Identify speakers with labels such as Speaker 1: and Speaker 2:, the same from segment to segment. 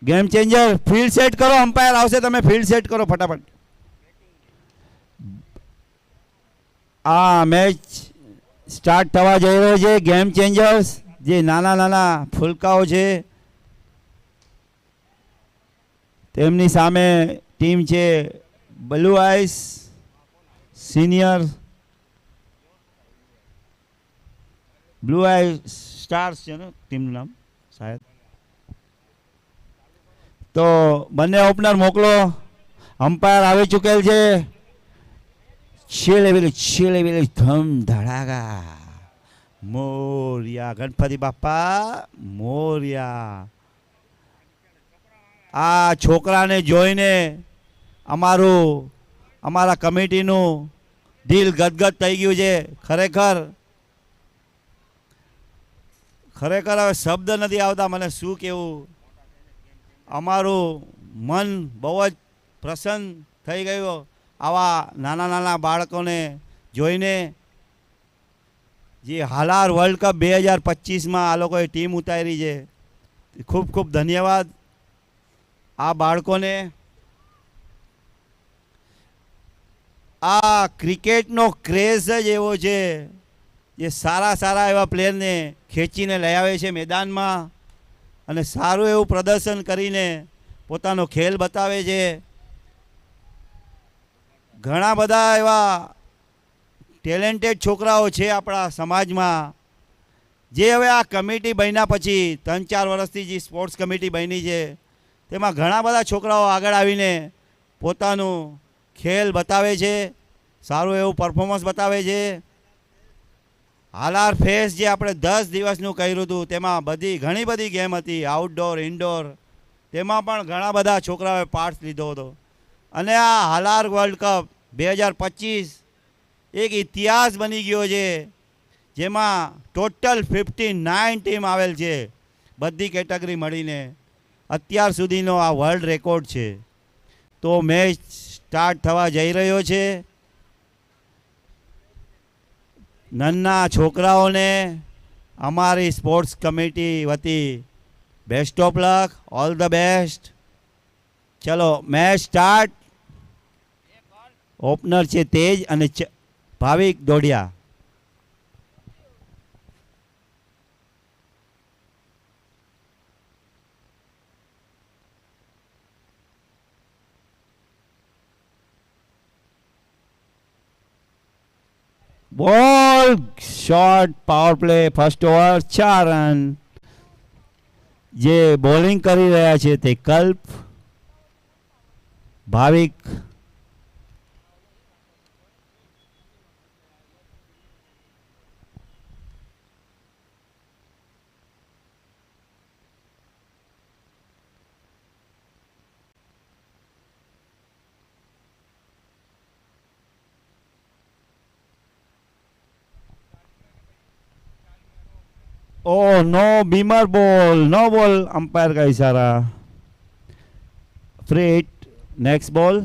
Speaker 1: Game changer field set કરો. Umpire આવશે, તમે ફિલ્ડ સેટ કરો ફટાફટ. આ મેચ સ્ટાર્ટ થવા જઈ રહ્યો છે. ગેમ ચેન્જર્સ જે નાના નાના ફૂલકાઓ છે તેમની સામે ટીમ છે blue ice senior, blue ice stars છે ને ટીમનું નામ શાયદ. તો બંને ઓપનર મોકલો. અમ્પાયર આવી ચૂકેલ છે. છેલેવેલી ધમ ધડાકા. મોરિયા ગણપતિ બાપા મોરિયા. આ છોકરાને જોઈને અમારા કમિટીનું દિલ ગદગદ થઈ ગયું છે. ખરેખર હવે શબ્દ નથી આવતા મને શું કહેવું. અમારું મન બહુ જ પ્રસન્ન થઈ ગયું આવા નાના નાના બાળકોને જોઈને. જે હાલાર વર્લ્ડ કપ 2025માં આ લોકોએ ટીમ ઉતારી છે. ખૂબ ખૂબ ધન્યવાદ આ બાળકોને. આ ક્રિકેટનો ક્રેઝ જ એવો છે જે સારા એવા પ્લેયરને ખેંચીને લઈ આવે છે મેદાનમાં અને સારું એવું પ્રદર્શન કરીને પોતાનો ખેલ બતાવે છે. ઘણા બધા એવા ટેલેન્ટેડ છોકરાઓ છે આપણા સમાજમાં જે હવે આ કમિટી બન્યા પછી 3-4 વર્ષથી જે સ્પોર્ટ્સ કમિટી બની છે તેમાં ઘણા બધા છોકરાઓ આગળ આવીને પોતાનું ખેલ બતાવે છે, સારું એવું પરફોર્મન્સ બતાવે છે. હાલાર ફેસ જે આપણે 10 દિવસનું કર્યું હતું તેમાં ઘણી બધી ગેમ હતી, આઉટડોર ઇન્ડોર, તેમાં પણ ઘણા બધા છોકરાઓએ પાર્ટ લીધો હતો. અને આ હાલાર વર્લ્ડ કપ 2025 એક ઇતિહાસ બની ગયો છે જેમાં ટોટલ 59 ટીમ આવેલ છે બધી કેટેગરી મળીને. અત્યાર સુધીનો આ વર્લ્ડ રેકોર્ડ છે. તો મેચ સ્ટાર્ટ થવા જઈ રહ્યો છે. નાના છોકરાઓને અમારી સ્પોર્ટ્સ કમિટી વતી best of luck, all the best. ચલો મેચ સ્ટાર્ટ. ઓપનર છે તેજ અને Bhavik Dodiya. Ball short power play first over 4 run. જે બોલિંગ કરી રહ્યા છે તે Kalp, Bhavik oh no beamer ball, no ball, umpire का इशारा. Free hit. Next ball.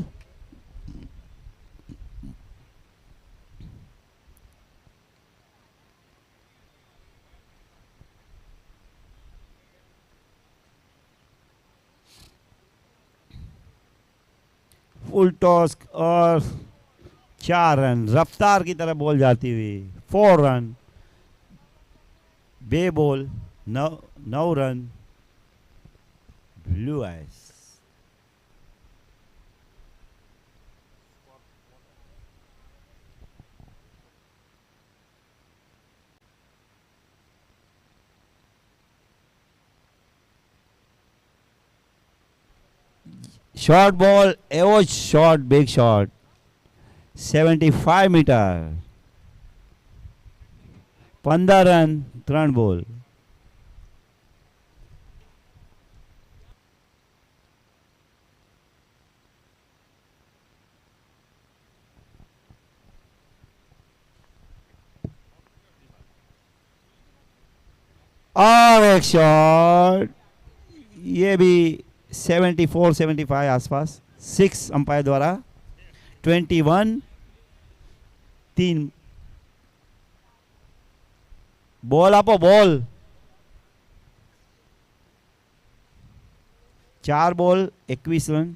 Speaker 1: Full toss और 4 रन. रफ्तार की तरफ बॉल जाती हुई 4 रन. 2 બોલ 9 run. Blue ice. Short ball, એવો જ shot, big shot, 75 metre. 15 run 3 ball. और एक शॉट, ये भी 74-75 आसपास. 6 अंपायर द्वारा. 21 3. बॉल आपो, बॉल. 4 બોલ 21 રન.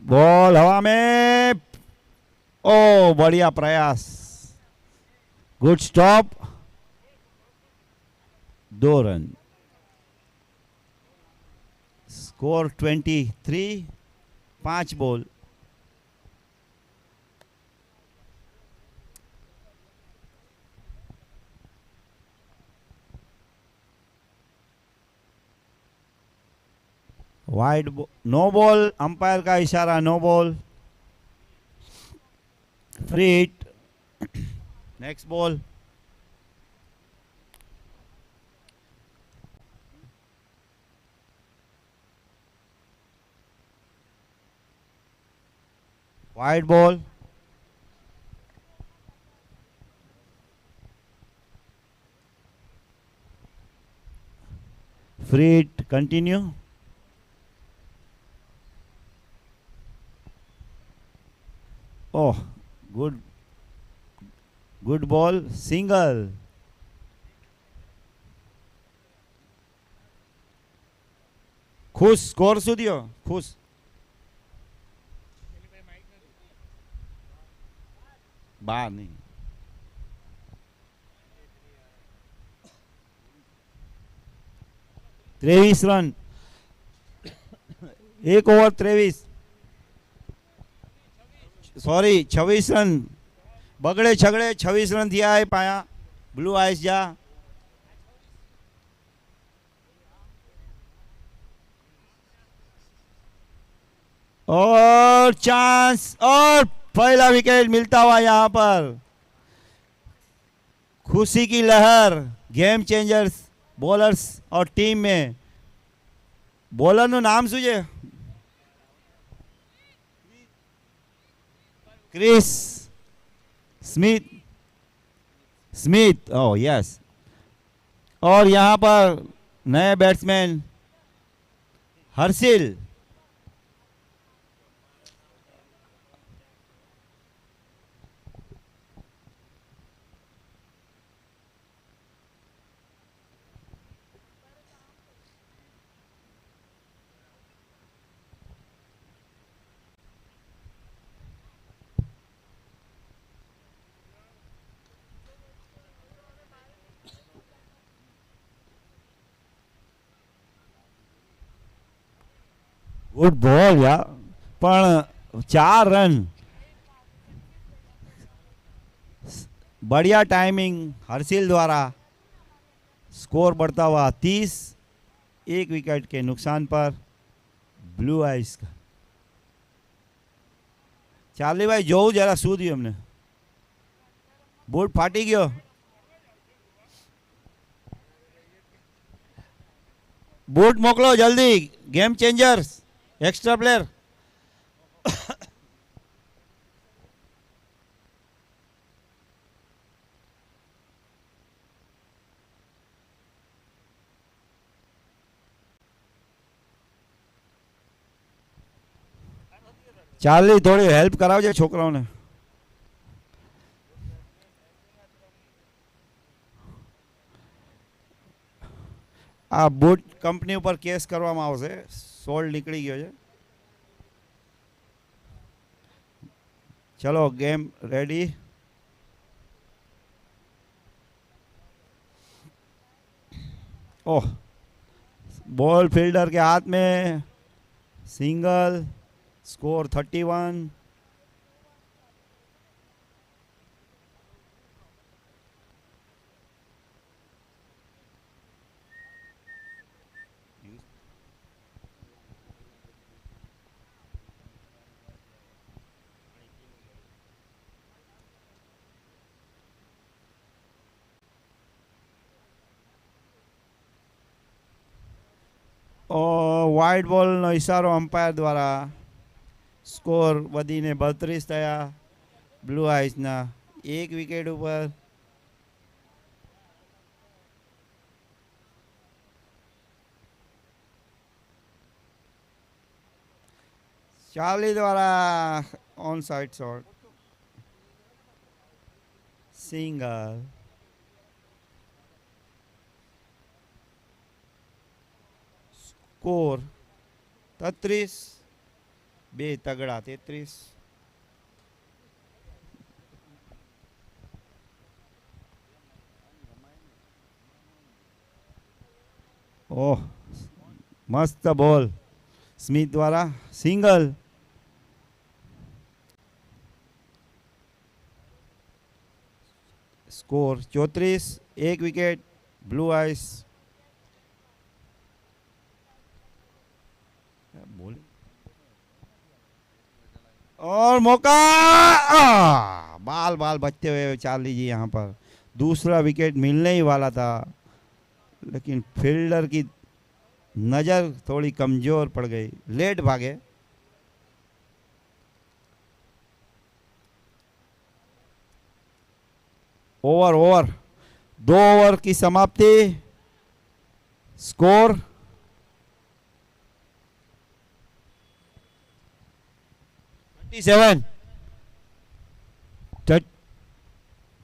Speaker 1: बॉल हवा में. ओ बढ़िया प्रयास. Good stop. 2 run. Score 23. 5 ball. Wide. No ball. Umpire का इशारा. No ball. Free hit. Next ball. Wide ball. Free hit. Continue. Oh good. Good ball. Single. खुश. स्कोर શું થયો? खुश. બાર નહીં. 23 રન. 1 ઓવર 23. Sorry 26 run. बगड़े छगड़े 26 रन दिया है पाया. ब्लू आइस जा. और चांस. और पहला विकेट मिलता हुआ यहां पर. खुशी की लहर गेम चेंजर्स बॉलर्स और टीम में. बॉलर નું નામ શું છે? Chris Smith. Smith. Oh yes. और यहां पर नए बैट्समैन हर्षिल. गुड बॉल यार. पण 4 रन. बढ़िया टाइमिंग हर्षिल द्वारा. स्कोर बढ़ता हुआ 30. 1 विकेट के नुकसान पर ब्लू आइस का. ચાલી ભાઈ જોવું જરા શું થયું અમને. બૂટ ફાટી ગયો. બૂટ મોકલો જલ્દી. Game changers extra player. ચાલી થોડી હેલ્પ કરાવજે છોકરાઓને. આ બૂટ કંપની ઉપર કેસ કરવામાં આવશે. સોલ્ડ નીકળી ગયો છે. चलो game ready. Oh ball fielder के हाथ में. सिंगल. स्कोर 31. वाइड बॉल નો ઇશારો અમ્પાયર દ્વારા. સ્કોર વધીને 32 થયા બ્લુ આઇસના. 1 વિકેટ ઉપર. ચાર્લી દ્વારા on side shot, single. Score 33, બે તગડા 33. ઓહ, મસ્ત બોલ સ્મિથ દ્વારા સિંગલ. સ્કોર 34, એક વિકેટ બ્લુ આઈસ. बोल और मौका बाल बाल बचते हुए चार्ली जी यहाँ पर दूसरा विकेट मिलने ही वाला था, लेकिन फील्डर की नज़र थोड़ी कमजोर पड़ गई, लेट भागे. ओवर ओवर 2 ओवर की समाप्ति. Score 37,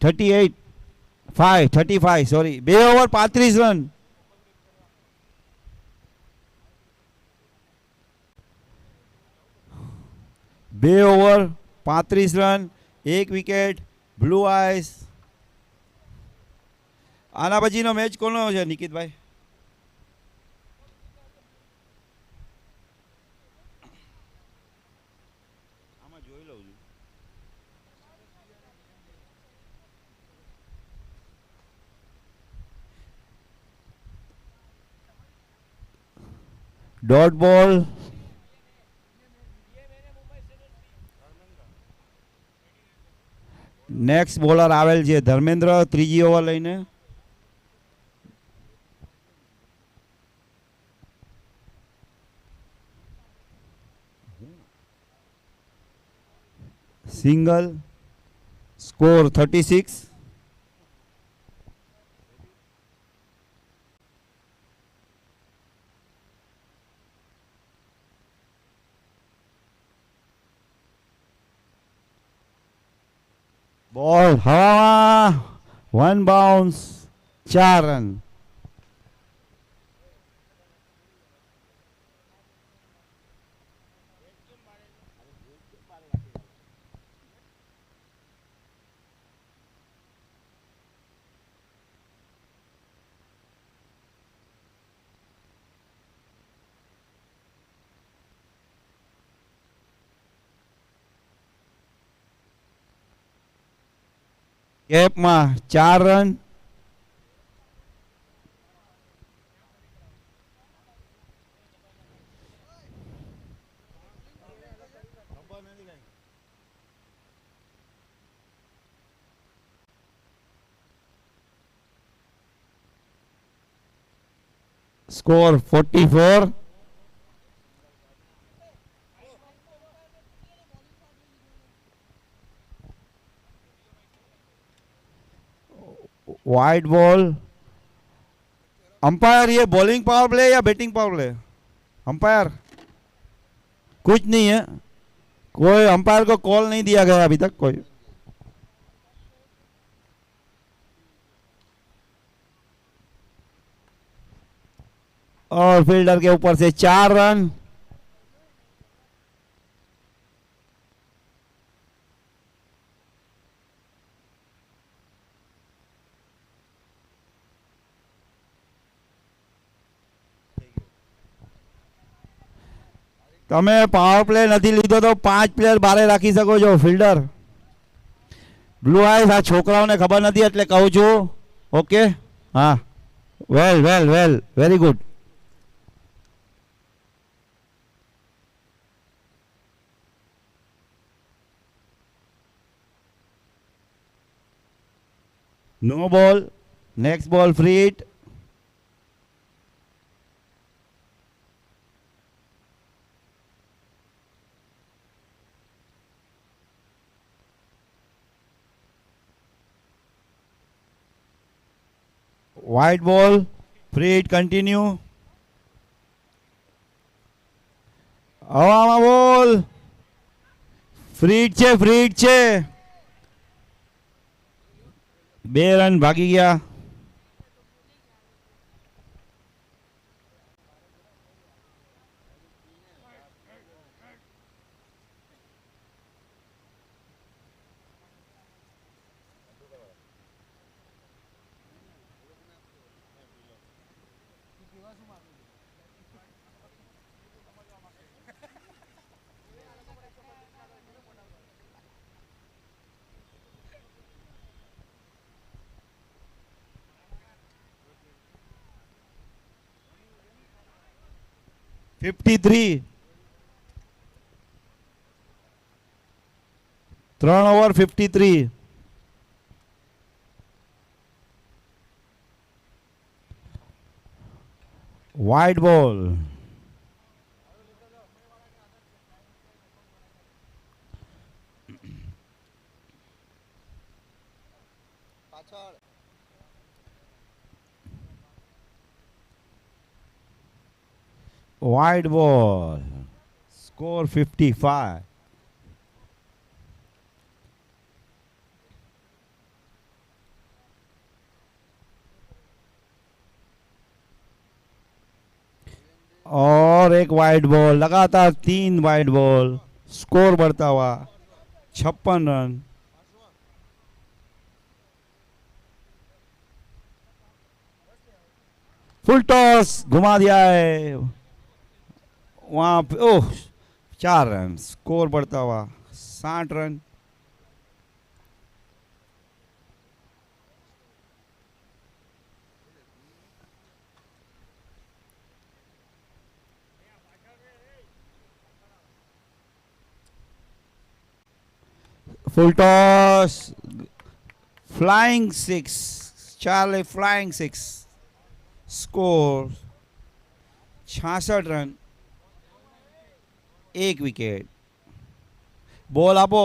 Speaker 1: 38, 35 sorry. 2 over 35 run. બે ઓવર 35 રન, એક વિકેટ બ્લુ આઈસ. આના પછીનો મેચ કોનો છે નિકિતભાઈ? આમાં જોઈ લઉં છું. ડોટ બોલ. નેક્સ્ટ બોલર આવેલ છે ધર્મેન્દ્ર, ત્રીજી ઓવર લઈને. સિંગલ. સ્કોર 36. બોલ હવામાં, 1 બાઉન્સ, 4 રન. ગેપમાં 4 run. Score 44. Wide ball. Umpire ये बॉलिंग पावर प्ले या बैटिंग पावर प्ले? अंपायर कुछ नहीं है, कोई अंपायर को कॉल नहीं दिया गया अभी तक कोई. और फील्डर के ऊपर से 4 रन. તમે પાવર પ્લે નથી લીધો તો 5 પ્લેયર બારે રાખી શકો છો ફિલ્ડર. બ્લુ આઈસ આ છોકરાઓને ખબર નથી એટલે કહું છું. ઓકે, હા, વેલ વેલ વેલ, વેરી ગુડ. નો ball. Next ball free hit. White ball, free hit continue. હવામાં બોલ. ફ્રીડ છે 2 રન ભાગી ગયા. $53. 3 over 53. Wide ball. Wide ball. Score 55. और एक वाइड बॉल. लगातार 3 वाइड बॉल. स्कोर बढ़ता हुआ 56 रन. फुल टॉस घुमा दिया है वहां पे. ओह 4 रन. स्कोर बढ़ता हुआ 60 run. Full toss. Flying 6. Charlie flying 6. Score 66 run. 1 wicket. Ball आपो.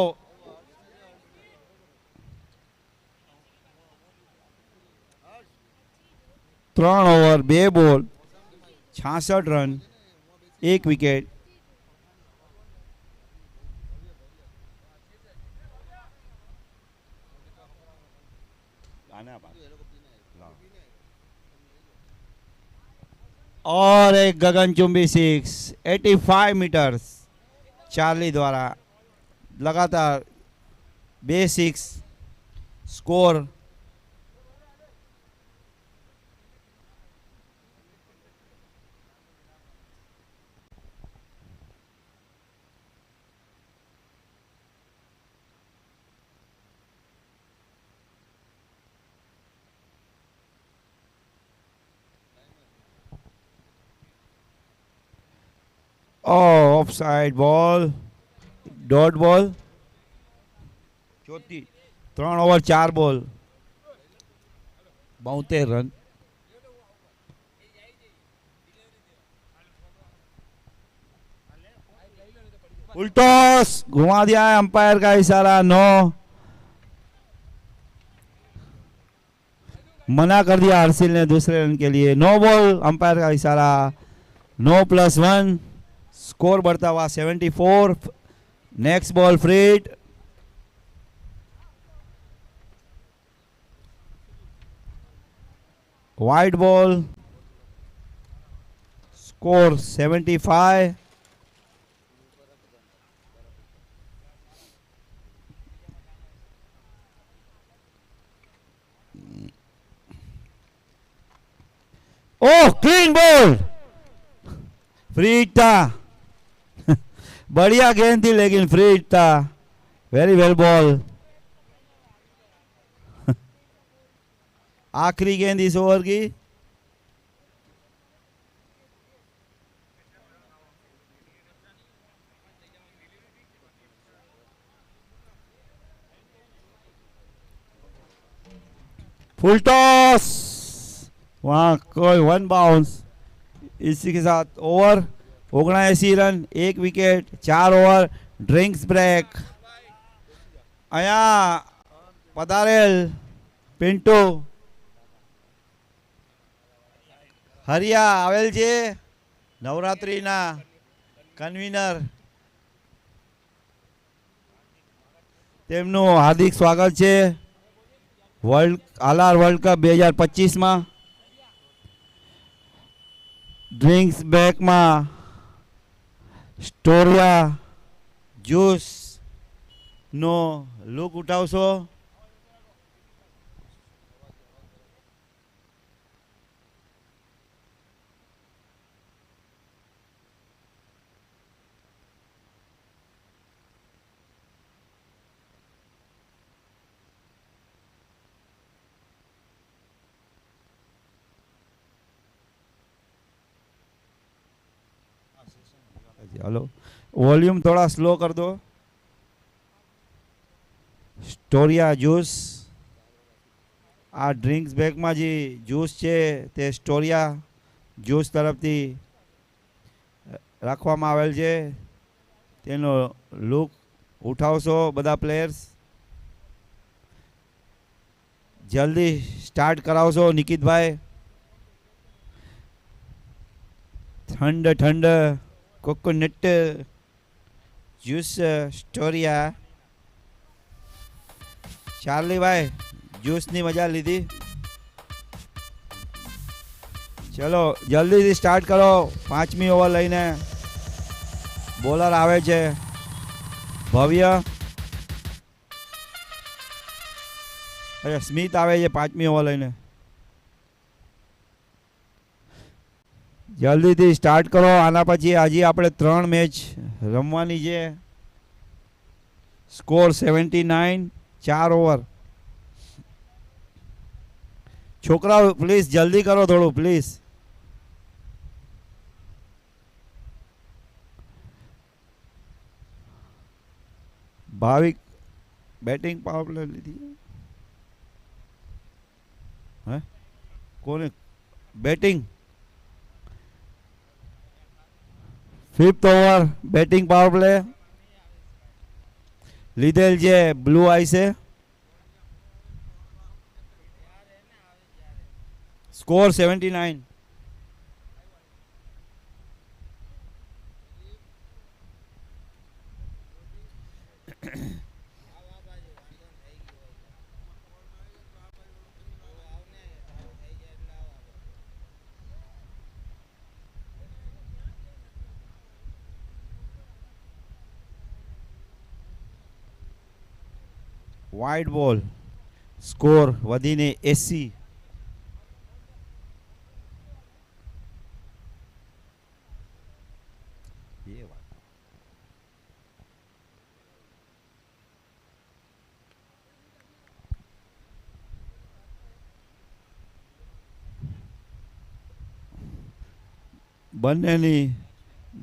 Speaker 1: ત્રણ ઓવર 2 બોલ 66 રન 1 વિકેટ. और एक गगनचुंबी 6 85 मीटर्स. चार्ली द्वारा लगातार 2 6. Score of side ball. Dot ball. 3 over 4 ball 72 run. Full toss घुमा दिया है अंपायर का इशारा. नो. मना कर दिया हर्षिल ने दूसरे रन के लिए. No ball. अंपायर का इशारा. नो +1. स्कोर बढ़ता हुआ 74. नेक्स्ट बॉल फ्रीड. Wide ball. Score 75. Oh clean ball. फ्रीड था. बढ़िया गेंद थी लेकिन फ्रीड था. Very well ball. आखिरी गेंद इस ओवर की. Full toss. वहां कोई 1 बाउंस. इसी के साथ over 79 run 1 wicket 4 over. Drinks break. અહીંયા પધારેલ પિન્ટુ હરિયા આવેલ છે નવરાત્રિના કન્વીનર. તેમનું હાર્દિક સ્વાગત છે હાલાર વર્લ્ડ કપ 2025માં. ડ્રિંક્સ બેકમાં સ્ટોરિયા જ્યુસ નો લુક ઉઠાવશો. हेलो वॉल्यूम थोड़ा स्लो कर दो. સ્ટોરિયા જ્યુસ આ ડ્રિંક્સ બેગમાં જે જ્યુસ છે તે સ્ટોરિયા જ્યુસ તરફથી રાખવામાં આવેલ છે. તેનો લુક ઉઠાવશો બધા પ્લેયર્સ. જલ્દી સ્ટાર્ટ કરાવશો નિકિતભાઈ. ઠંડ ઠંડ કોકોનટ જ્યુસ સ્ટોરિયા. ચાર્લીભાઈ જ્યુસની મજા લીધી. ચલો જલ્દીથી સ્ટાર્ટ કરો. 5મી ઓવર લઈને બોલર આવે છે ભવ્ય. અરે સ્મિત આવે છે 5મી ઓવર લઈને. જલ્દીથી સ્ટાર્ટ કરો. આના પછી હજી આપણે 3 મેચ રમવાની છે. Score 79, 4 over. છોકરાઓ પ્લીઝ જલ્દી કરો થોડું please. Bhavik batting power play લીધી. હે કોને batting? 5th over batting power play લીધેલ છે બ્લુ આઈસે. સ્કોર 79. વાઇડ બોલ. સ્કોર વધીને 80. બંનેની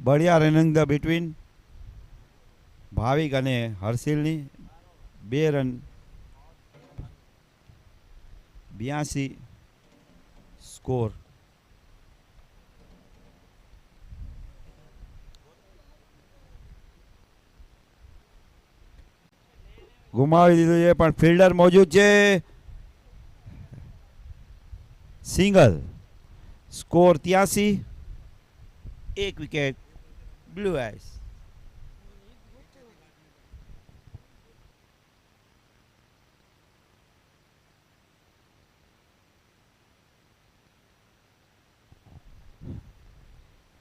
Speaker 1: બળિયા રનિંગ ધ બિટવીન ભાવિક અને હર્ષિલની 2 રન 82 સ્કોર. ગુમાવી દીધું છે પણ ફિલ્ડર મોજૂદ છે. Single. Score 83. 1 wicket blue ice.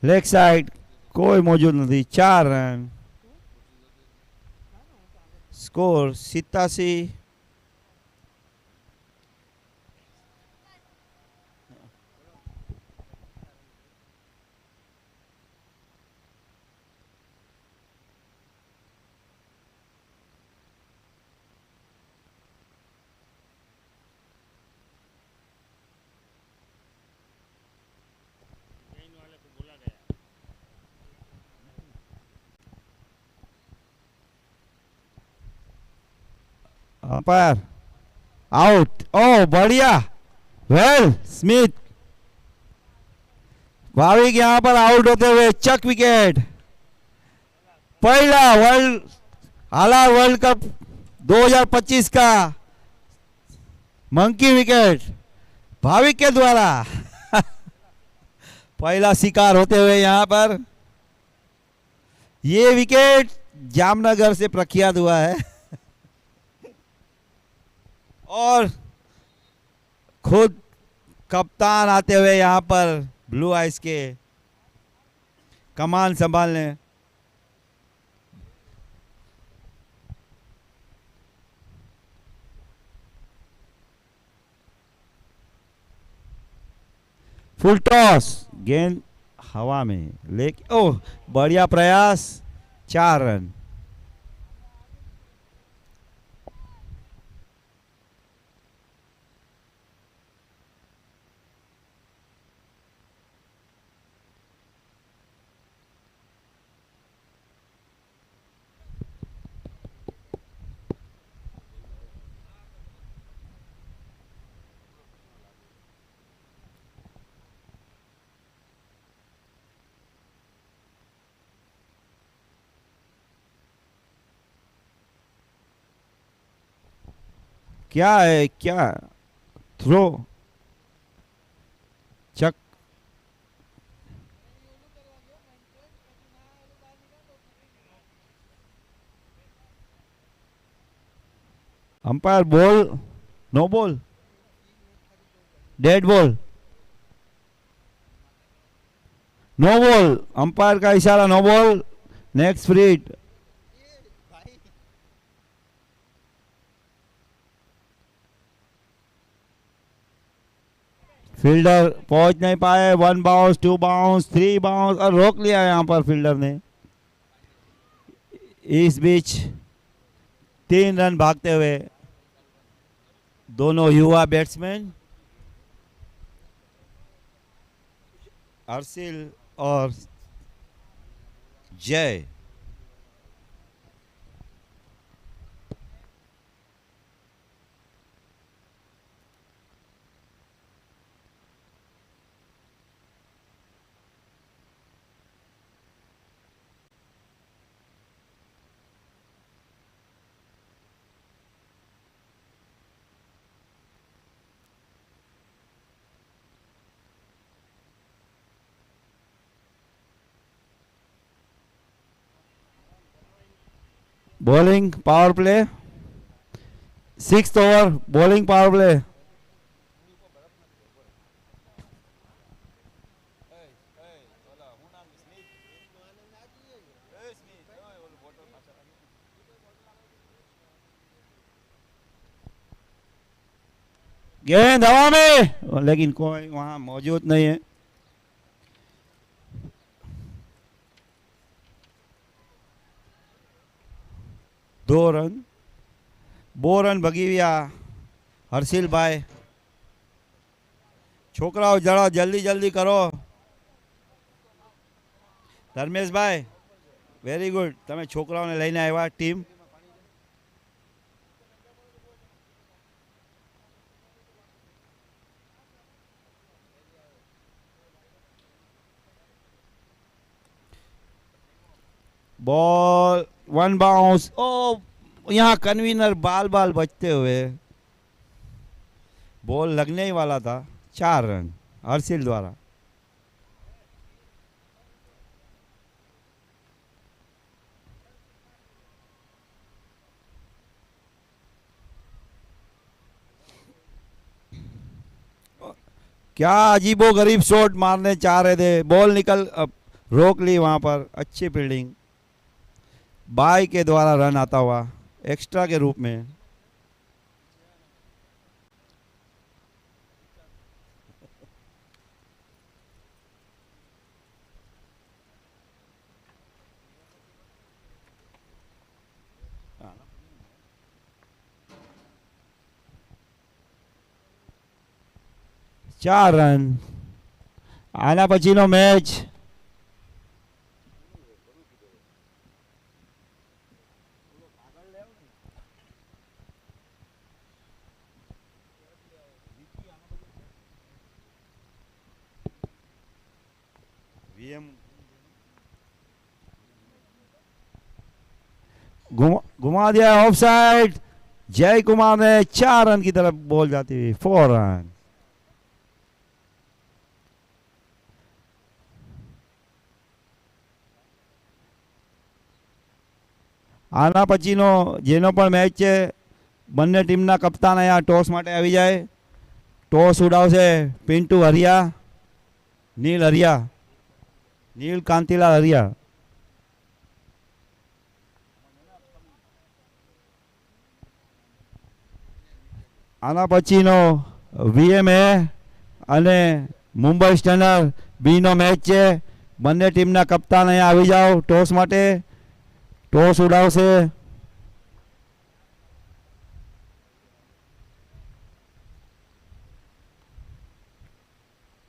Speaker 1: Leg side કોઈ મોજૂદ નથી. 4 run. Score 87. Umpire out. Oh बढ़िया. Well Smith. भाविक यहां पर आउट होते हुए चक विकेट. पहला हालार वर्ल्ड कप 2025 का मंकी विकेट भाविक के द्वारा पहला शिकार होते हुए यहां पर. ये विकेट जामनगर से प्रख्यात हुआ है. और खुद कप्तान आते हुए यहाँ पर ब्लू आइस के कमान संभालने। फुल टॉस, गेंद हवा में लेके, ओह बढ़िया प्रयास, 4 रन। क्या है, क्या throw, chuck. Umpire ball, no ball, dead ball, no ball, umpire का इशारा, no ball, next free. Fielder पहुंच नहीं पाए, 1 बाउंस, 2 बाउंस, 3 बाउंस, और रोक लिया यहाँ पर फील्डर ने। इस बीच 3 रन भागते हुए दोनों युवा बैट्समैन हर्षिल और जय। Bowling power play, 6th over bowling power play. गेंद हवा में, लेकिन कोई वहां मौजूद नहीं है। दो रन, 2 रन ભગી ગયા હર્ષિલભાઈ। છોકરાઓ જરા જલ્દી જલ્દી કરો। ધર્મેશભાઈ વેરી ગુડ, તમે છોકરાઓને લઈને આવ્યા ટીમ। बॉल 1 बाउंस, ओ यहाँ कन्वीनर बाल बाल बचते हुए, बॉल लगने ही वाला था। 4 रन हर्षिल द्वारा। क्या अजीबो गरीब शॉट मारने चाह रहे थे, बॉल निकल, रोक ली वहां पर। अच्छी फील्डिंग, बाई के द्वारा रन आता हुआ एक्स्ट्रा के रूप में। चार रन आना पछीनो मैच। घुमा दिया ऑफ साइड। जय कुमार ने 4 रन की तरफ बॉल जाती हुई, 4 रन। આના પછીનો જેનો પણ મેચ છે બંને ટીમના કપ્તાન અહીંયા ટોસ માટે આવી જાય. ટોસ ઉડાવશે પિન્ટુ હરિયા, નીલ હરિયા, નીલ કાંતિલાલ હરિયા. આના પછીનો વીએમએ અને મુંબઈ સ્ટનર બીનો મેચ છે. બંને ટીમના કપ્તાન અહીંયા આવી જાઓ ટોસ માટે.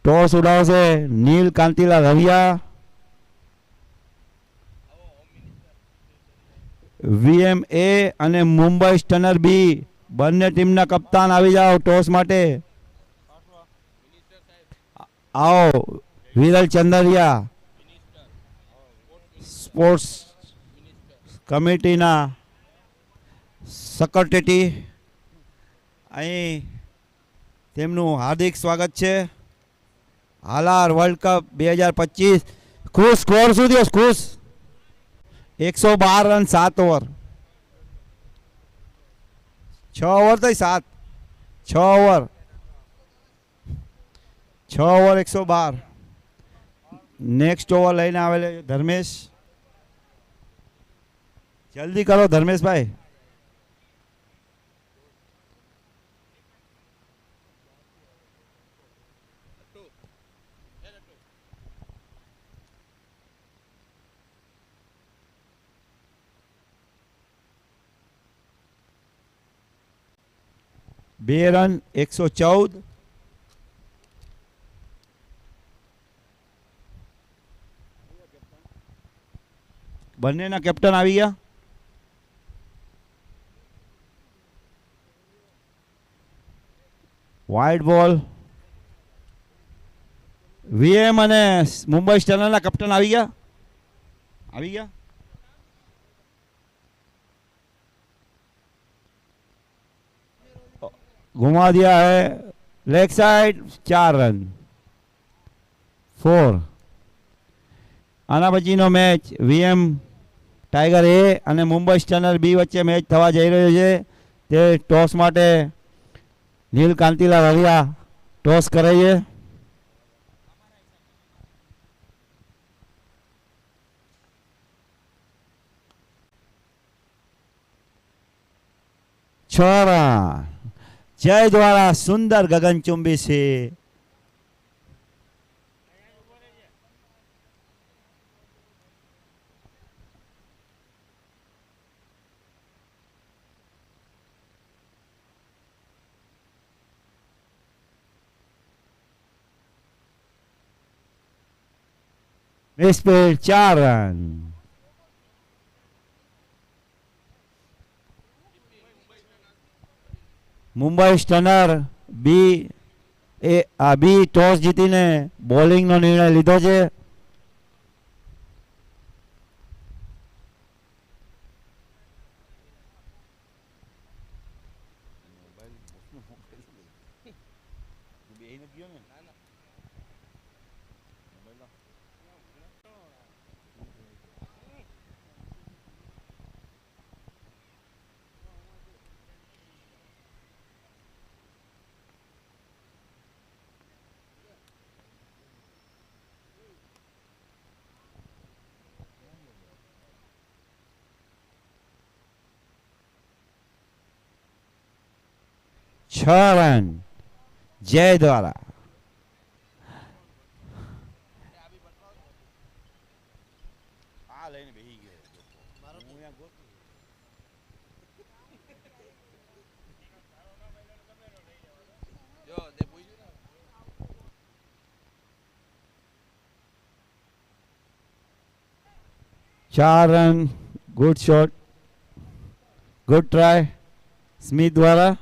Speaker 1: ટોસ ઉડાવશે નીલ કાંતિલાલ હરિયા. વીએમ એ અને મુંબઈ સ્ટનર બી બંને ટીમના કપ્તાન આવી જાઓ ટોસ માટે. આવો વિરલ ચંદરિયા સ્પોર્ટ્સ કમિટીના સેક્રેટરી, અહીં તેમનું હાર્દિક સ્વાગત છે. Halar world cup 2025. ખુશ સ્કોર શું થયો? ખુશ 112 રન 7 ઓવર. 6 ઓવર થઈ 7, 6 ઓવર 112. નેક્સ્ટ ઓવર લઈને આવેલે ધર્મેશ. જલ્દી કરો ધર્મેશભાઈ. બે રન 114. બંનેના કેપ્ટન આવી ગયા. વાઇડ બોલ. વીએમ અને મુંબઈ સ્ટનરના કેપ્ટન આવી ગયા. घुमा दिया है लेग साइड. 4 रन 4. આના પછીનો મેચ વીએમ ટાઈગર એ અને મુંબઈ સ્ટનર બી વચ્ચે મેચ થવા જઈ રહ્યો છે. તે ટોસ માટે નીલ કાંતિલાલ હરિયા ટોસ કરે છે. છ રન. જય દ્વારા સુંદર ગગનચુંબી છે. મિસફિલ્ડ 4 રન. મુંબઈ સ્ટનર બી ટોસ જીતીને બોલિંગનો નિર્ણય લીધો છે. છ રન જય દ્વારા. ચાર run. Good shot, good try Smith દ્વારા.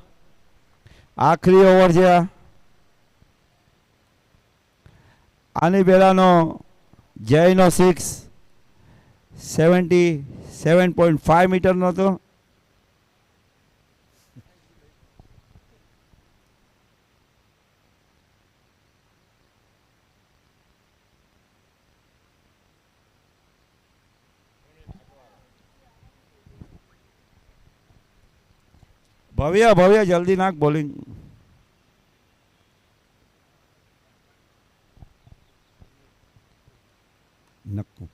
Speaker 1: આખરી ઓવર છે. આની પહેલાનો જયનો 6 77.5 મીટરનો હતો. ભવ્ય ભવ્ય જલ્દી નાખ બોલિંગ. નક્કુ.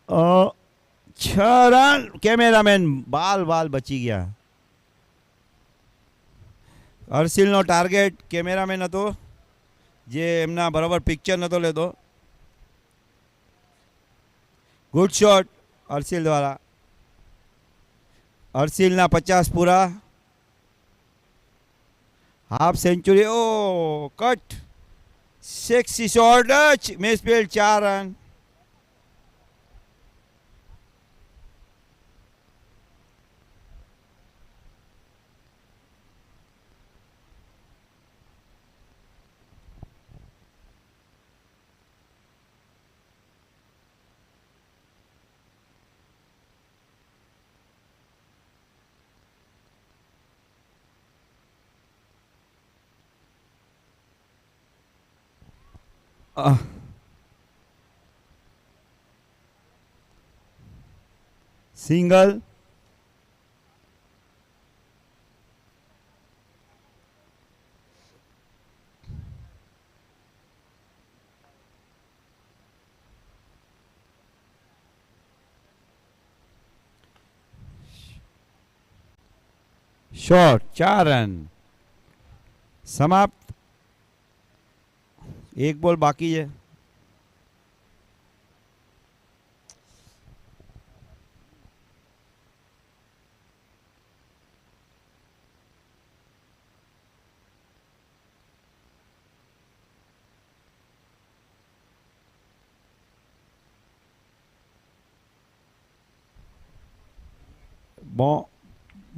Speaker 1: અ 6 રન. કેમેરામેન બાલ બાલ બચી ગયા. હર્ષિલનો ટાર્ગેટ કેમેરામેન હતો જે એમના બરાબર પિક્ચર નહોતો લેતો. ગુડ શોટ હર્ષિલ દ્વારા. હર્ષિલના 50 પૂરા. Half century. Oh cut. Sexy shot. Miss field 4 run. Single. Shot 4 run. સમાપ્ત. એક બોલ બાકી છે.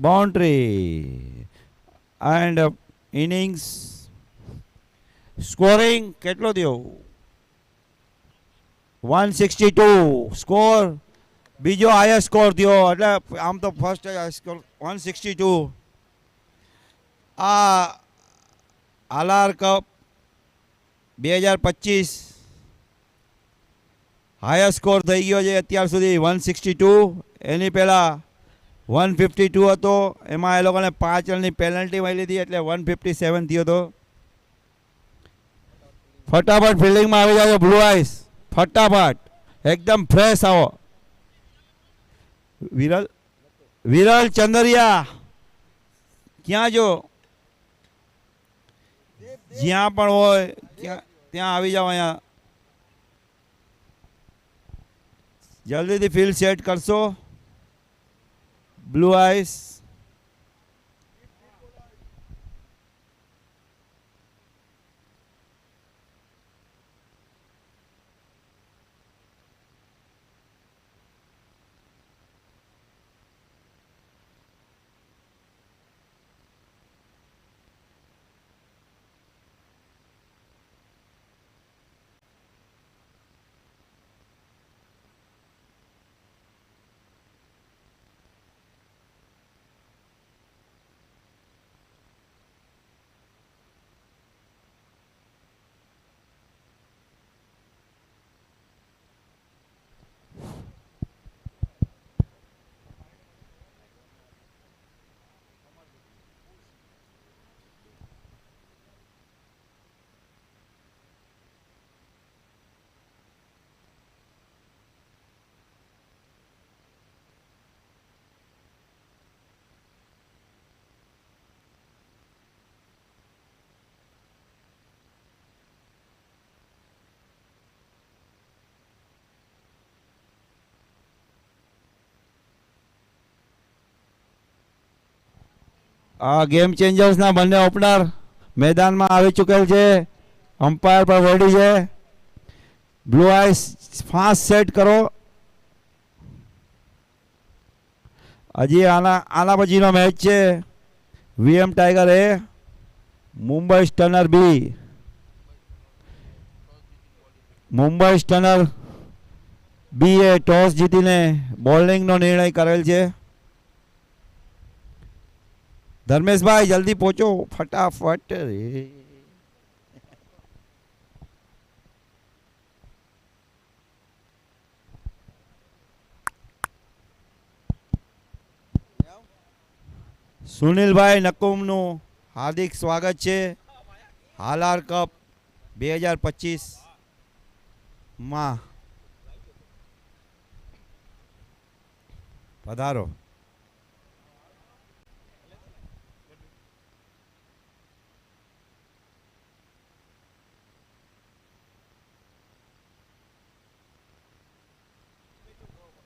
Speaker 1: બાઉન્ડ્રી એન્ડ ઇનિંગ્સ સ્કોરિંગ કેટલો થયો? 162 સ્કોર. બીજો હાઈએસ્ટ સ્કોર થયો એટલે આમ તો ફર્સ્ટ સ્કોર 162. આ આલાર કપ 2025 હાઈએસ્ટ સ્કોર થઈ ગયો છે અત્યાર સુધી 162. એની પહેલાં 152 હતો. એમાં એ લોકોને 5 રનની પેનલ્ટી મળી હતી એટલે 157 થયો હતો. ફટાફટ ફિલ્ડિંગમાં આવી જાઓ બ્લુ આઈસ. ફટાફટ એકદમ ફ્રેશ આવો. વિરલ ચંદરિયા ક્યાં જો? જ્યાં પણ હોય ત્યાં આવી જાઓ. અહીંયા જલ્દીથી ફિલ્ડ સેટ કરશો. Blue ice. આ ગેમ ચેન્જર્સના બંને ઓપનર મેદાનમાં આવી ચૂકેલ છે. અમ્પાયર પર રેડી છે. બ્લુ આઈસ ફાસ્ટ સેટ કરો. હજી આના પછીનો મેચ છે VM ટાઈગર એ મુંબઈ સ્ટનર બી. મુંબઈ સ્ટનર બી એ ટોસ જીતીને બોલિંગનો નિર્ણય કરેલ છે. ધર્મેશભાઈ જલ્દી પહોંચો ફટાફટ. સુનિલભાઈ નકુમનું હાર્દિક સ્વાગત છે હાલાર કપ 2025 માં. પધારો.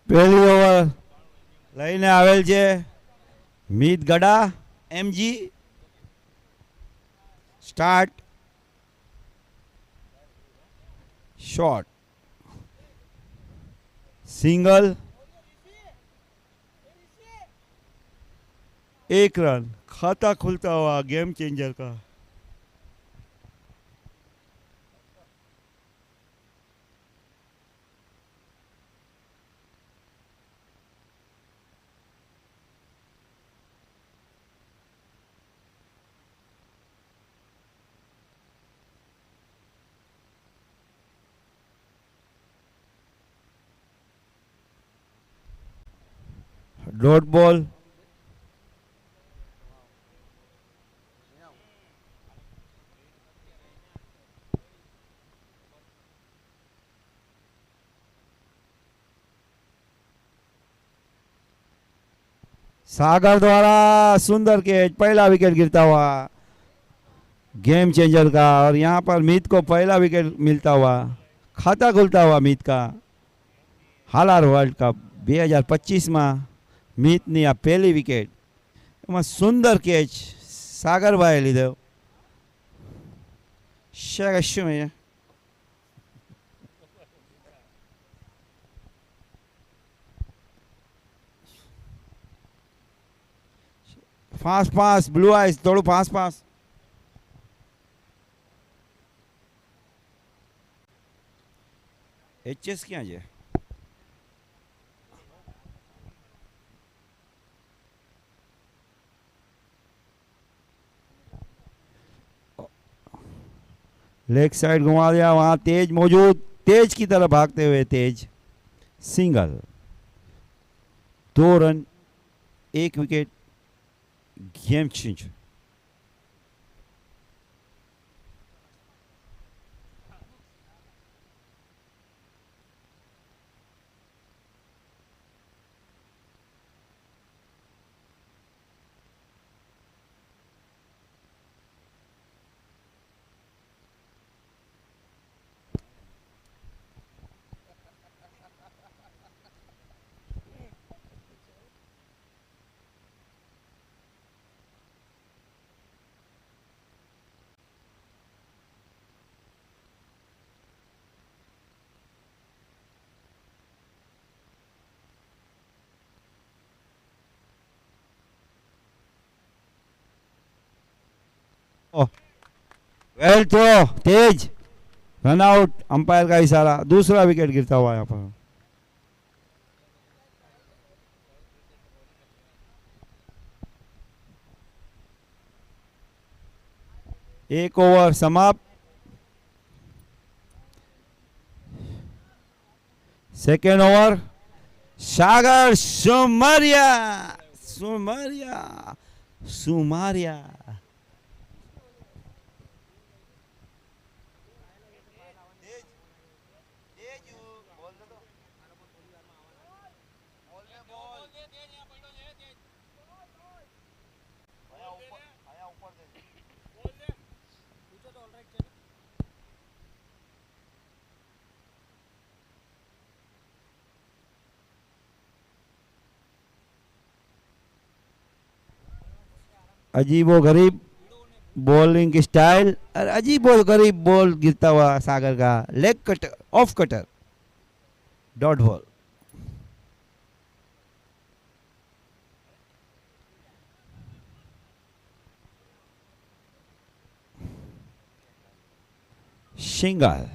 Speaker 1: પહેલી ઓવર લઈને આવેલ છે Meet Gada MG. Start. Shot. Single. 1 run. खाता खुलता हुआ गेम चेंजर का. Dot ball. सागर द्वारा सुंदर कैच. पहला विकेट गिरता हुआ गेम चेंजर का. और यहाँ पर मीत को पहला विकेट मिलता हुआ खाता खुलता हुआ मीत का. हालार वर्ल्ड कप 2025 મીતની આ પહેલી વિકેટ. એમાં સુંદર કેચ સાગરભાઈએ લીધો. શું ફાસ્ટ પાસ બ્લુ આઈસ થોડું ફાસ્ટ પાસ. એચએસ ક્યાં છે? लेग साइड घुमा दिया. वहां तेज मौजूद. तेज की तरफ भागते हुए Tej. Single. 2 run 1 wicket. Game change. Well throw. Tej. Run out. Umpire का इशारा. दूसरा विकेट गिरता हुआ यहाँ पर. एक ओवर समाप्त. Second over. सागर सुमरिया. सुमरिया. सुमारिया. अजीबो गरीब बॉलिंग की स्टाइल और अजीबो गरीब बॉल गिरता हुआ सागर का. Leg cutter. Off cutter. Dot ball. Single.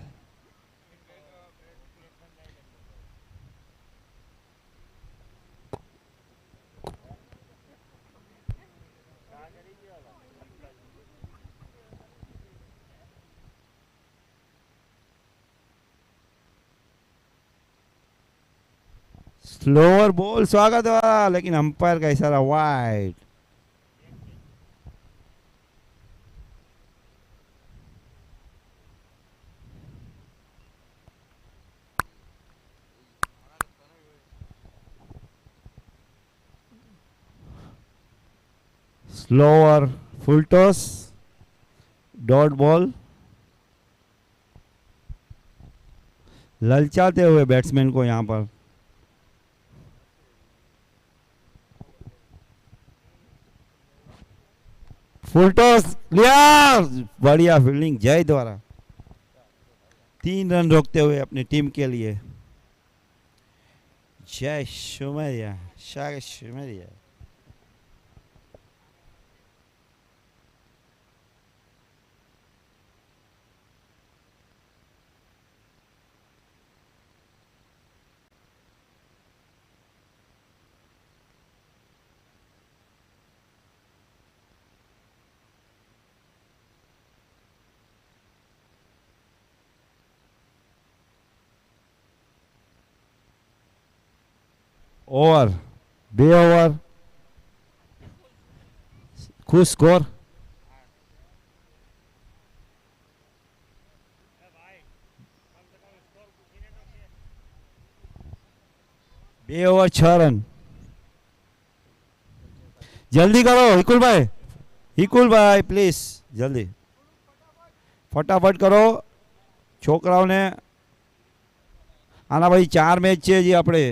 Speaker 1: Slower ball स्वागत वाला. लेकिन अंपायर का इशारा wide. Slower full toss, dot ball. ललचाते हुए बैट्समैन को यहाँ पर फुल टॉस लिया, बढ़िया फील्डिंग जय द्वारा। 3 रन रोकते हुए अपनी टीम के लिए। जय Sumeria, Shah Sumeria. Over 2 over, खुश स्कोर। बे ओवर 6 रन। जल्दी करो हिकुल भाई प्लीज जल्दी फटाफट करो છોકરાઓને। આના ભાઈ 4 મેચ છે જી આપણે।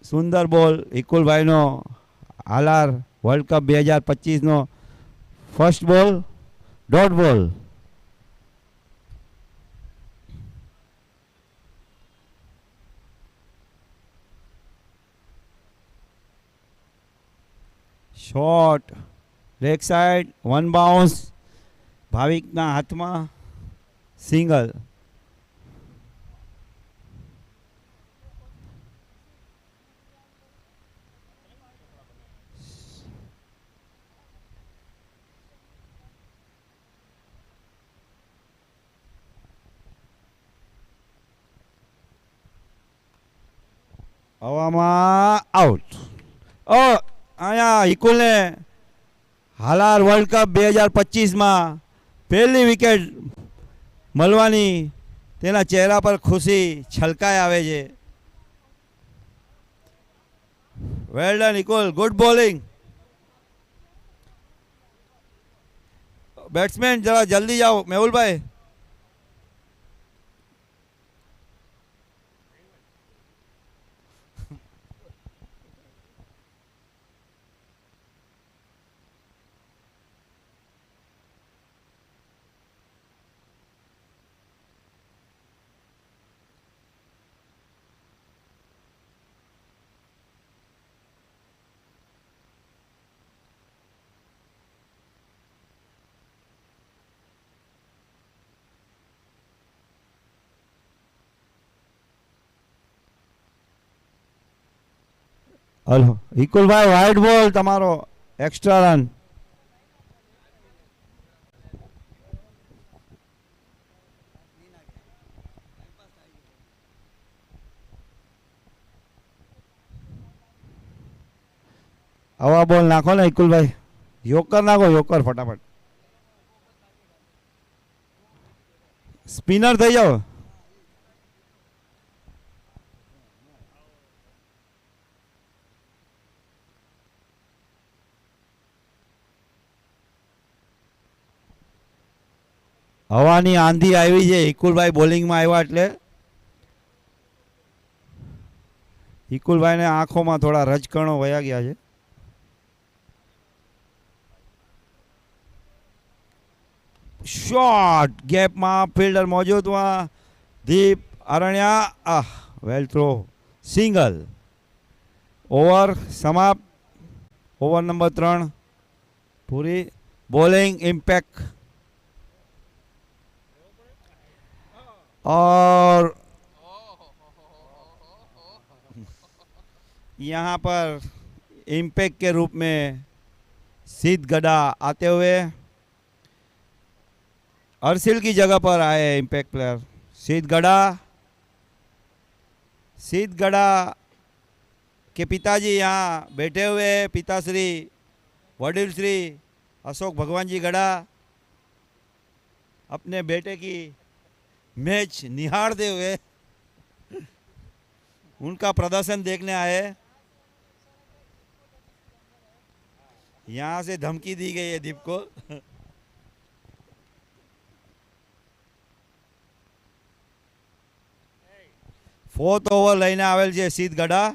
Speaker 1: સુંદર બોલ હિકુલભાઈનો હાલાર વર્લ્ડ કપ 2025નો ફર્સ્ટ બોલ, ડોટ બોલ। શોટ લેગ સાઈડ, 1 બાઉન્સ, ભાવિકના હાથમાં, સિંગલ। હવામાં આઉટ। અહીંયા હિકુલને હાલાર વર્લ્ડ કપ 2025માં પહેલી વિકેટ મળવાની તેના ચહેરા પર ખુશી છલકાઈ આવે છે। Well done Hikul, good bowling. Batsman જરા જલ્દી જાઓ મેહુલભાઈ। હલો હિકુલભાઈ, વાઇડ બોલ તમારો, એક્સ્ટ્રા રન। આવા બોલ નાખો ને હિકુલભાઈ, યોકર નાખો, યોકર ફટાફટ, સ્પિનર થઈ જાઓ। હવાની આંધી આવી છે, હિકુલભાઈ બોલિંગમાં આવ્યા એટલે હિકુલભાઈને આંખોમાં થોડા રજકણો વયા ગયા છે। શોટ ગેપમાં ફિલ્ડર મોજૂદમાં, દીપ અરણ્યા, વેલ થ્રો, સિંગલ। ઓવર સમાપ્ત, ઓવર નંબર 3 પૂરી। બોલિંગ इम्पैक्ट और यहाँ पर इम्पैक्ट के रूप में सिद्ध गड़ा आते हुए अर्शिल की जगह पर आए इम्पैक्ट प्लेयर सिद्ध गड़ा के पिताजी यहाँ बैठे हुए, पिताश्री वडील श्री अशोक भगवान जी गड़ा अपने बेटे की मैच निहारते हुए उनका प्रदर्शन देखने आए। यहाँ से धमकी दी गई है दीप को। फोर्थ ओवर લઈને આવેલ છે સીધ ગઢા।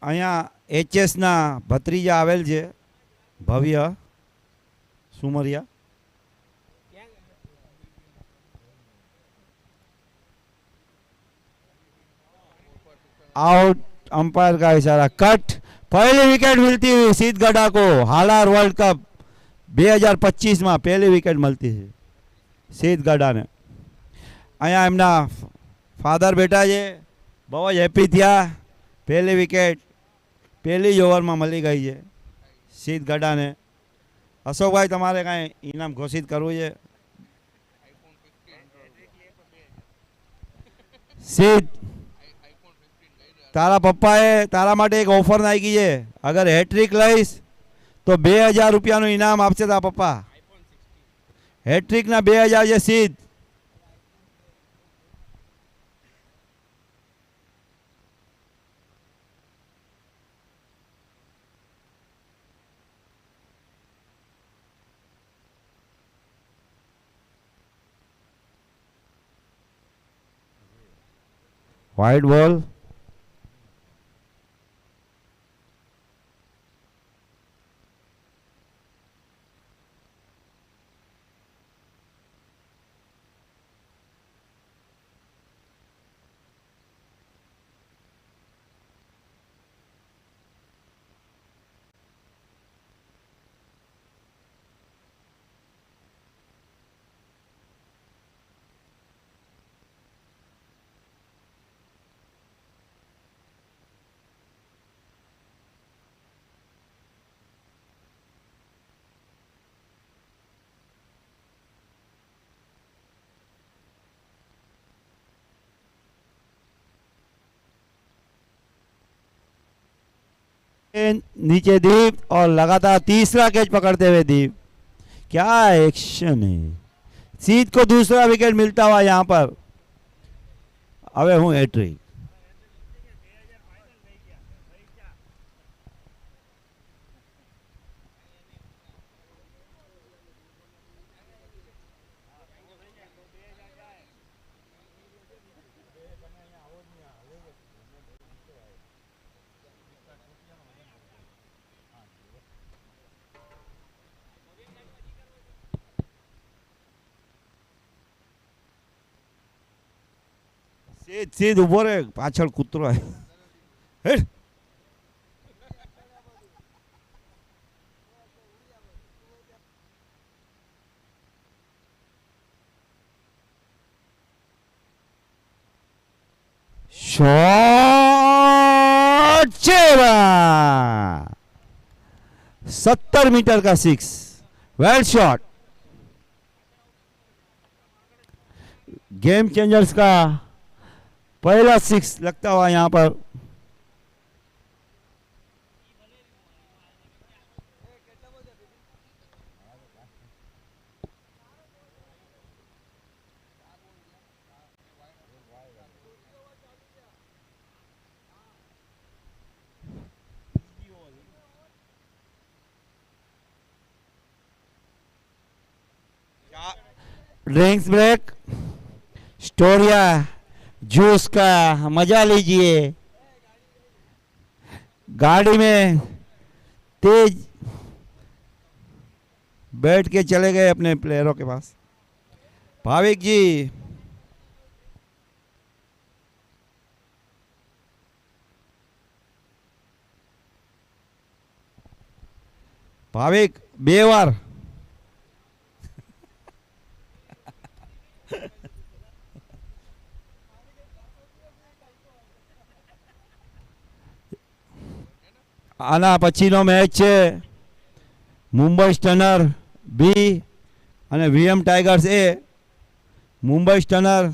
Speaker 1: અહીંયા એચએસ ના ભત્રીજા આવેલ છે ભવ્ય સુમરિયા। आउट अंपायर का इशारा, कट। पहली विकेट मिलती हुई सीध गढ़ा को हालार वर्ल्ड कप 2025 में पहली विकेट मिलती है सीध गढ़ा ने। अँ एमना फादर बेटा है बहुत हेपी थिया। पहली विकेट पहली ज ओवर में मिली गई है सीध गढ़ा ने। अशोक भाई तमारे कहीं इनाम घोषित करवू है? सीध तारा पप्पाए तारा माटे एक ऑफर नाखी है, अगर हेट्रिक लईश तो 2000 रुपया इनाम आपसे तारा पप्पा। हेट्रिक ना 2000 है सीध। Wide ball. नीचे दीप और लगातार तीसरा कैच पकड़ते हुए दीप। क्या एक्शन है। सीध को दूसरा विकेट मिलता हुआ यहाँ पर। अबे हूँ हैट्रिक। सीध सीध उभो रे, पाछळ कूतरो है। हेड। शॉट चेवा 70 मीटर का 6 वेल शॉट। गेम चेंजर्स का पहला 6 लगता हुआ यहाँ पर। ड्रिंक्स ब्रेक, स्टोरिया जूस का मजा लीजिए। गाड़ी में तेज बैठ के चले गए अपने प्लेयरों के पास। भाविक जी भाविक 2 વાર આના પછીનો મેચ છે મુંબઈ સ્ટનર બી અને વીએમ ટાઈગર્સ એ મુંબઈ સ્ટનર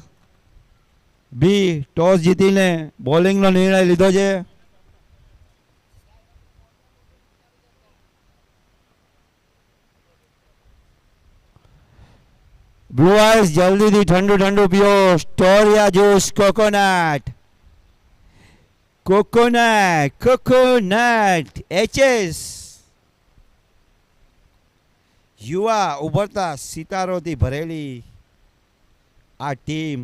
Speaker 1: બી ટોસ જીતીને બોલિંગનો નિર્ણય લીધો છે. બ્લુ આઈસ જલ્દીથી ઠંડુ ઠંડુ પીઓ. સ્ટોરિયા જ્યુસ કોકોનટ એચએસ. યુવા ઉભરતા સિતારોથી ભરેલી આ ટીમ.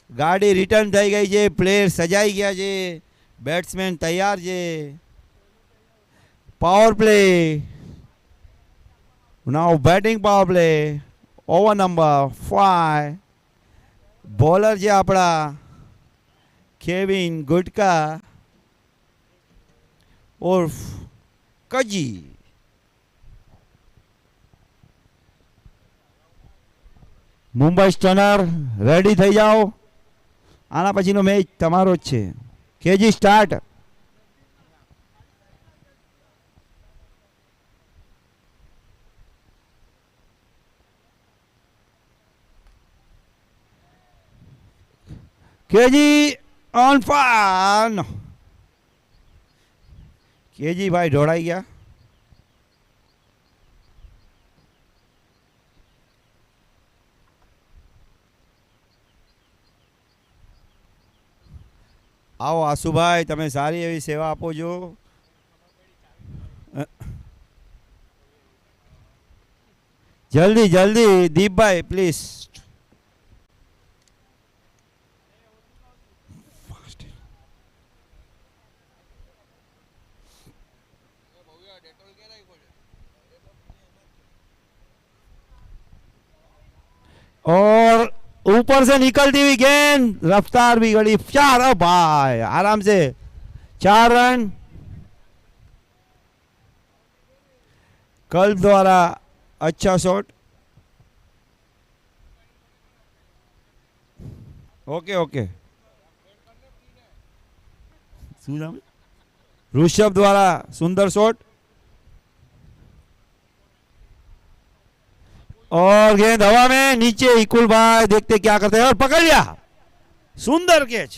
Speaker 1: ગાડી રિટર્ન થઈ ગઈ છે. પ્લેયર સજાઈ ગયા છે. બેટ્સમેન તૈયાર છે. Power play. Now batting power play. Over number 5. Bowler છે આપણા કેવિન ગુટકા ઉર્ફ કજી. મુંબઈ સ્ટનર રેડી થઈ જાઓ. આના પછીનો મેચ તમારો જ છે. KG start. KG on fire. KG ભાઈ ઢોળાઈ ગયા. આવો આસુભાઈ, તમે સારી એવી સેવા આપો છો. જલ્દી જલ્દી દીપભાઈ પ્લીઝ. और ऊपर से निकलती हुई गेंद, रफ्तार भी गड़ी. 4. भाई आराम से 4 रन. कल्प द्वारा अच्छा शॉट. Okay okay. ऋषभ द्वारा सुंदर शॉट. और गेंद हवा में नीचे. इकुल भाई देखते क्या करते हैं और पकड़ लिया. सुंदर कैच.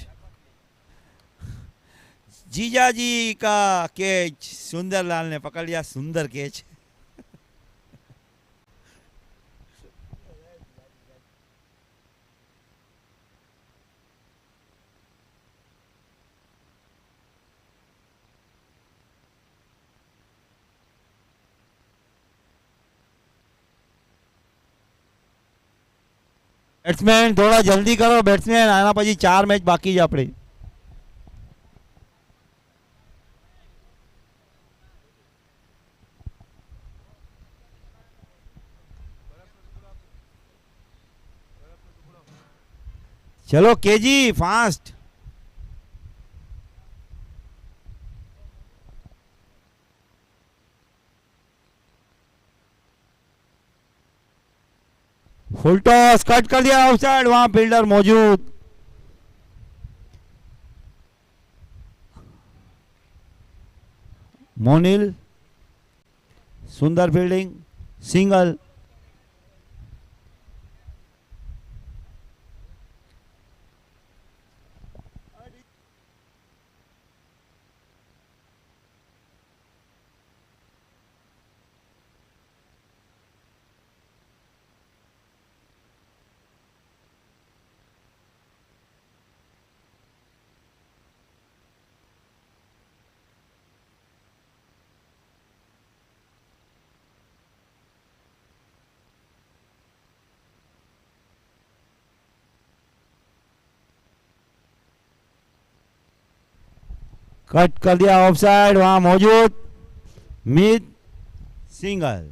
Speaker 1: जीजा जी का कैच सुंदरलाल ने पकड़ लिया. सुंदर कैच. બેટ્સમેન થોડા જલ્દી કરો. બેટ્સમેન આના પછી 4 મેચ બાકી છે આપણી. ચલો KG fast. Full toss cut कर दिया आउटसाइड. वहां फील्डर मौजूद. मोनिल सुंदर फील्डिंग. सिंगल. कट कर दिया ऑफ साइड. वहां मौजूद मिड. सिंगल.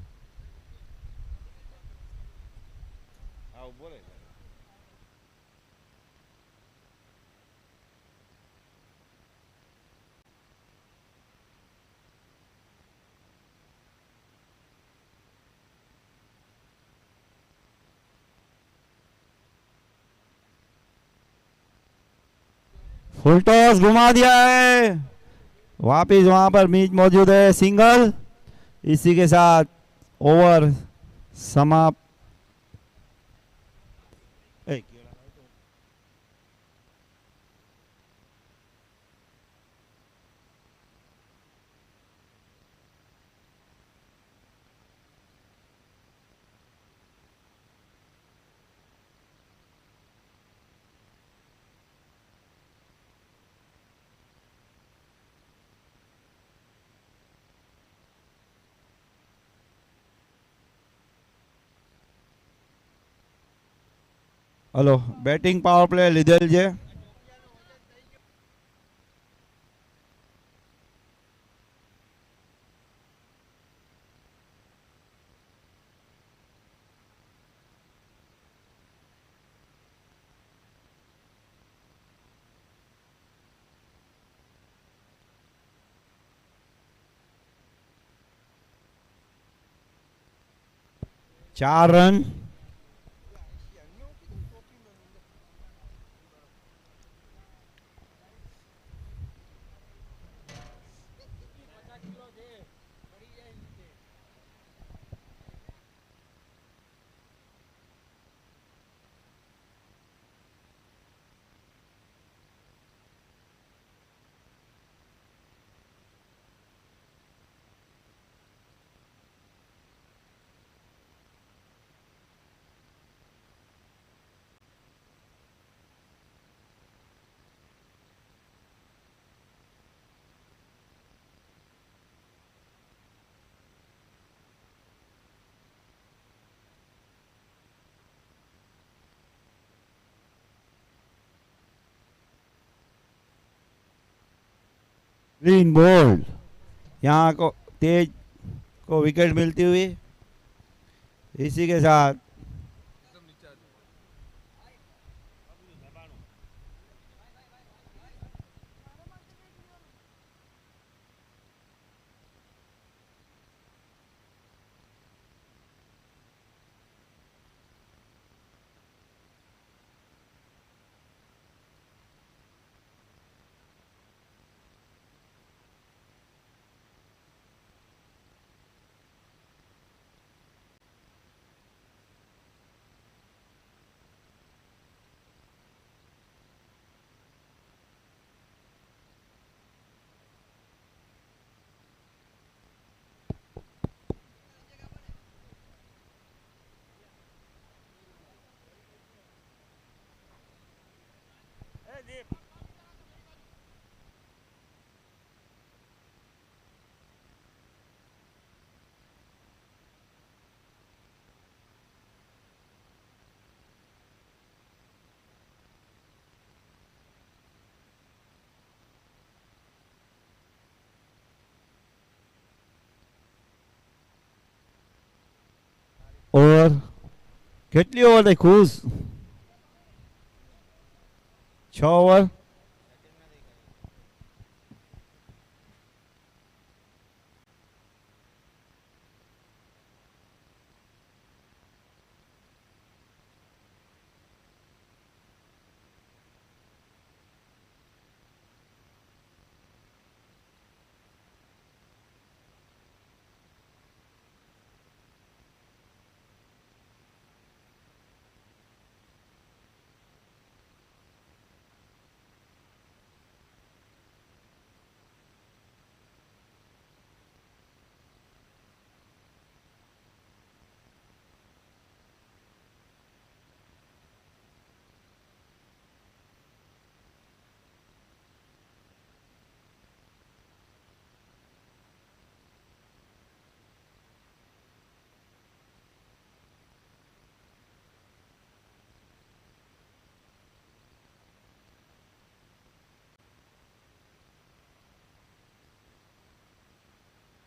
Speaker 1: फुल टॉस घुमा दिया है. वापिस वहां पर मीच मौजूद है. सिंगल. इसी के साथ ओवर समाप्त। હલો, બેટિંગ પાવર પ્લે લીધેલ છે. चार रन. Clean bowled. यहाँ को तेज को विकेट मिलती हुई. इसी के साथ ઓવર કેટલી ઓવર થઈ ખુશ? 6 ઓવર.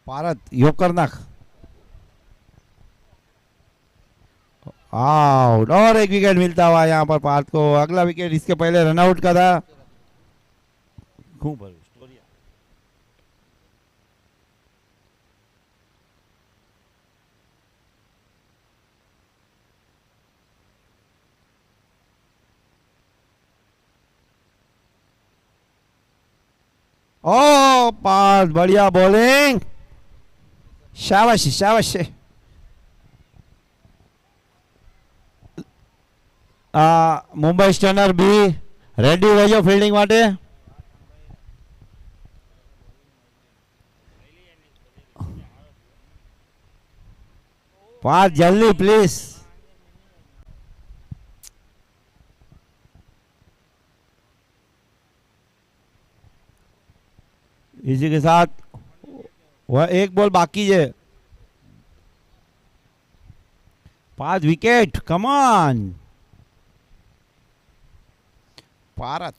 Speaker 1: भारत योकर नाख. आउट. और एक विकेट मिलता हुआ यहाँ पर भारत को. अगला विकेट इसके पहले रनआउट का था. खूब ओ पास. बढ़िया बॉलिंग. शाबाश शाबाश.
Speaker 2: મુંબઈ સ્ટનર બી રેડી રહેજો ફિલ્ડિંગ માટે. પાસ જલ્દી પ્લીઝ. इसी के साथ वह एक बॉल बाकी है. 5 विकेट. कमान
Speaker 1: ભારત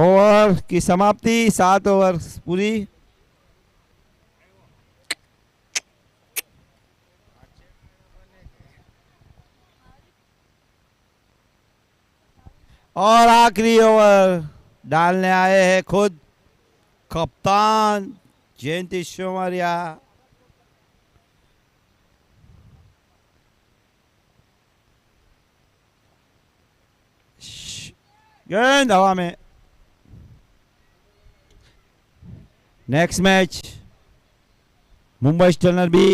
Speaker 2: ओवर की समाप्ति. 7 ओवर पूरी. और आखिरी ओवर डालने आए हैं खुद कप्तान जयंती शोमरिया. गेंद हवा में. Next match Mumbai stunner B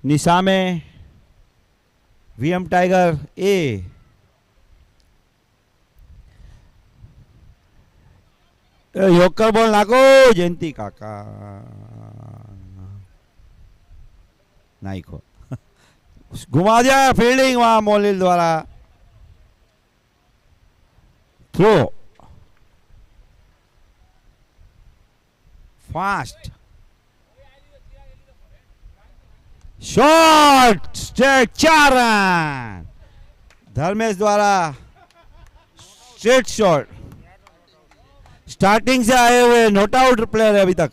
Speaker 2: निशा में VM tiger A. Yorker ball नाखो जयंती काका. नाइको घुमा दिया फील्डिंग वहां मोलिल द्वारा. Throw fast shot straight 4 run. Dharmesh द्वारा स्ट्रेट शॉट. स्टार्टिंग से आए हुए नॉट आउट प्लेयर है अभी तक.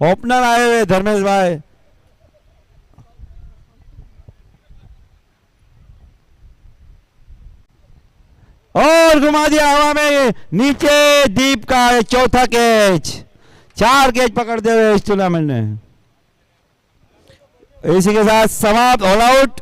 Speaker 2: ओपनर आए हुए धर्मेश भाई. और घुमा दिया हवा में नीचे. दीप का चौथा कैच. 4 कैच पकड़ते हुए इस टूर्नामेंट में. इसी के साथ समाप्त. All out.